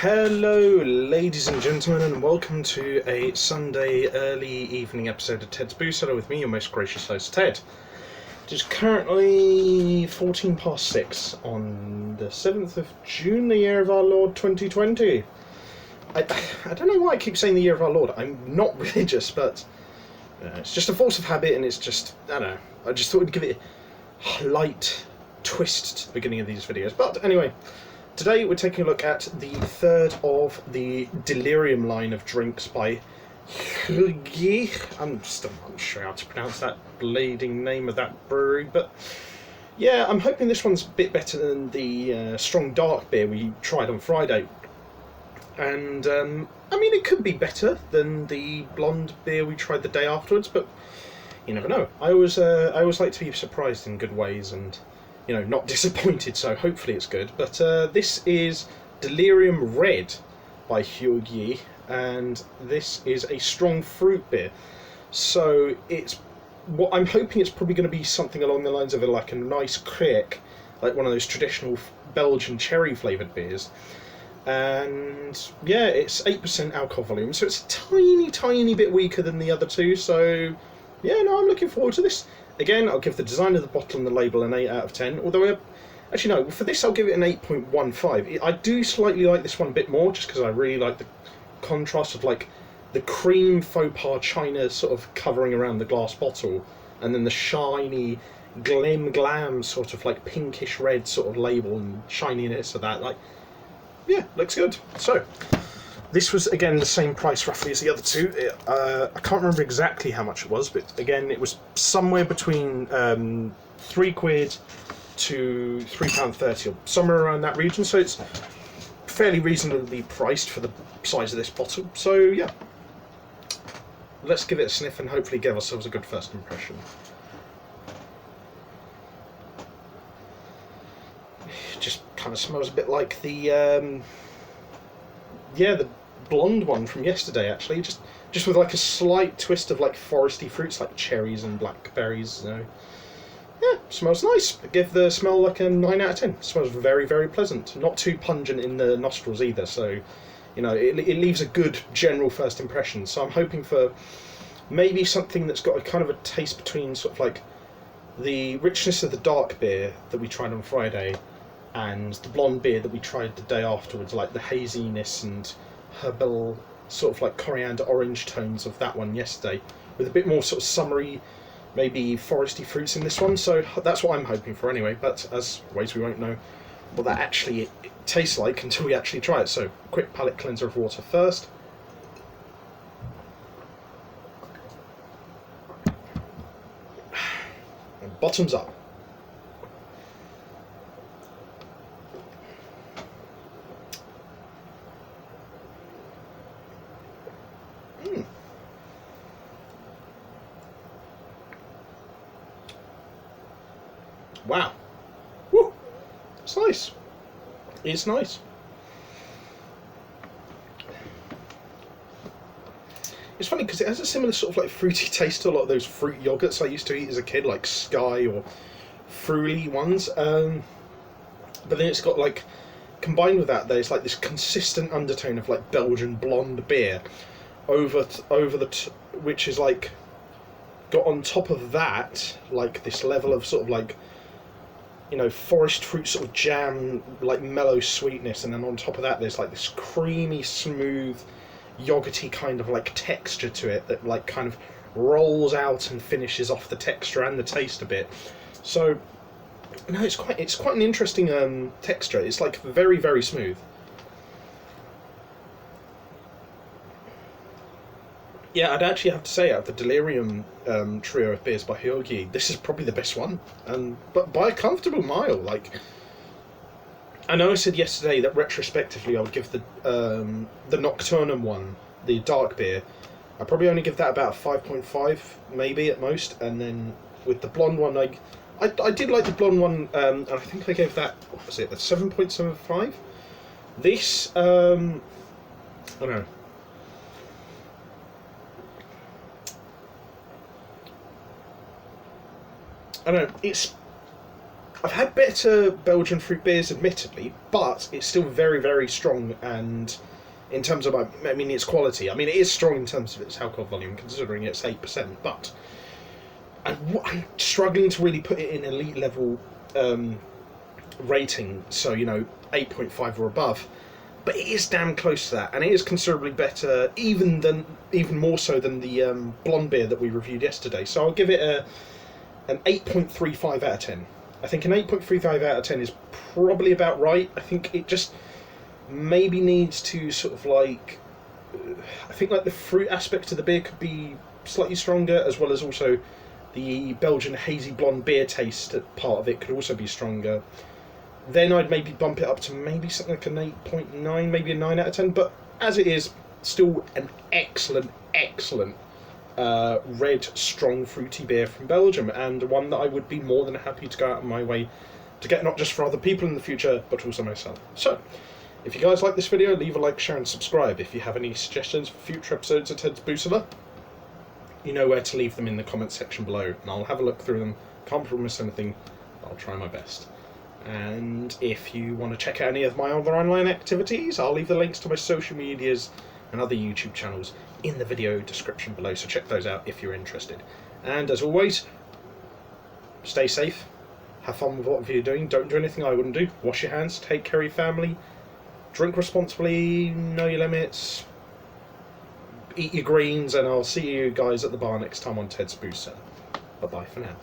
Hello, ladies and gentlemen, and welcome to a Sunday early evening episode of Ted's Boo Cellar with me, your most gracious host, Ted. It is currently 14 past 6 on the 7th of June, the year of our Lord 2020. I don't know why I keep saying the year of our Lord. I'm not religious, but it's just a force of habit, and it's just, I don't know, I just thought I'd give it a light twist to the beginning of these videos. But anyway, today we're taking a look at the third of the Delirium line of drinks by Huyghe. I'm still not sure how to pronounce that blading name of that brewery, but yeah, I'm hoping this one's a bit better than the strong dark beer we tried on Friday. And I mean, it could be better than the blonde beer we tried the day afterwards, but you never know. I always like to be surprised in good ways, and you know, not disappointed, so hopefully it's good. But this is Delirium Red by Huyghe, and this is a strong fruit beer. So it's what I'm hoping it's probably going to be something along the lines of like a nice crick, like one of those traditional Belgian cherry flavoured beers. And yeah, it's 8% alcohol volume, so it's a tiny bit weaker than the other two. So yeah, no, I'm looking forward to this. Again, I'll give the design of the bottle and the label an 8 out of 10, although, actually no, for this I'll give it an 8.15. I do slightly like this one a bit more, just because I really like the contrast of like the cream faux pas china sort of covering around the glass bottle, and then the shiny glam sort of like pinkish red sort of label and shininess of that. Like, yeah, looks good. So this was, again, the same price roughly as the other two. I can't remember exactly how much it was, but again, it was somewhere between £3 to £3.30, or somewhere around that region, so it's fairly reasonably priced for the size of this bottle. So yeah, let's give it a sniff and hopefully give ourselves a good first impression. It just kind of smells a bit like the the blonde one from yesterday, actually, just with like a slight twist of like foresty fruits like cherries and blackberries. Yeah, smells nice. I give the smell like a 9 out of 10. It smells very, very pleasant. Not too pungent in the nostrils either, so you know, it leaves a good general first impression. So I'm hoping for maybe something that's got a kind of a taste between sort of like the richness of the dark beer that we tried on Friday and the blonde beer that we tried the day afterwards, like the haziness and herbal sort of like coriander orange tones of that one yesterday, with a bit more sort of summery, maybe foresty fruits in this one. So that's what I'm hoping for anyway, but as always, we won't know what that actually tastes like until we actually try it. So quick palate cleanser of water first. And bottoms up. Wow. Woo! It's nice. It's nice. It's funny because it has a similar sort of like fruity taste to a lot of those fruit yogurts I used to eat as a kid, like Sky or Fruity ones. But then it's got like, combined with that, there's like this consistent undertone of like Belgian blonde beer which is like got on top of that like this level of sort of like, you know, forest fruit sort of jam, like mellow sweetness, and then on top of that there's like this creamy, smooth, yogurty kind of like texture to it that like kind of rolls out and finishes off the texture and the taste a bit. So no, it's quite an interesting texture. It's like very, very smooth. Yeah, I'd actually have to say, out of the Delirium trio of beers by Huyghe, this is probably the best one, but by a comfortable mile. Like, I know I said yesterday that retrospectively I would give the Nocturnum one, the dark beer, I'd probably only give that about 5.5, maybe at most, and then with the blonde one, I did like the blonde one, and I think I gave that, what was it, a 7.75? This, I don't know. I don't know, I've had better Belgian fruit beers, admittedly, but it's still very, very strong. And in terms of, I mean, its quality, I mean, it is strong in terms of its alcohol volume, considering it's 8%. But I'm struggling to really put it in elite level rating. So 8.5 or above. But it is damn close to that, and it is considerably better, even more so than the blonde beer that we reviewed yesterday. So I'll give it an 8.35 out of 10. I think an 8.35 out of 10 is probably about right. I think it just maybe needs to sort of like, I think like the fruit aspect of the beer could be slightly stronger, as well as also the Belgian hazy blonde beer taste part of it could also be stronger. Then I'd maybe bump it up to maybe something like an 8.9, maybe a 9 out of 10. But as it is, still an excellent red, strong, fruity beer from Belgium, and one that I would be more than happy to go out of my way to get, not just for other people in the future, but also myself. So, if you guys like this video, leave a like, share and subscribe. If you have any suggestions for future episodes of Ted's Cellar, you know where to leave them in the comment section below, and I'll have a look through them. Can't promise anything, I'll try my best. And if you want to check out any of my other online activities, I'll leave the links to my social medias and other YouTube channels in the video description below, so check those out if you're interested. And as always, stay safe, have fun with whatever you're doing, don't do anything I wouldn't do, wash your hands, take care of your family, drink responsibly, know your limits, eat your greens, and I'll see you guys at the bar next time on Ted's Cellar. Bye bye for now.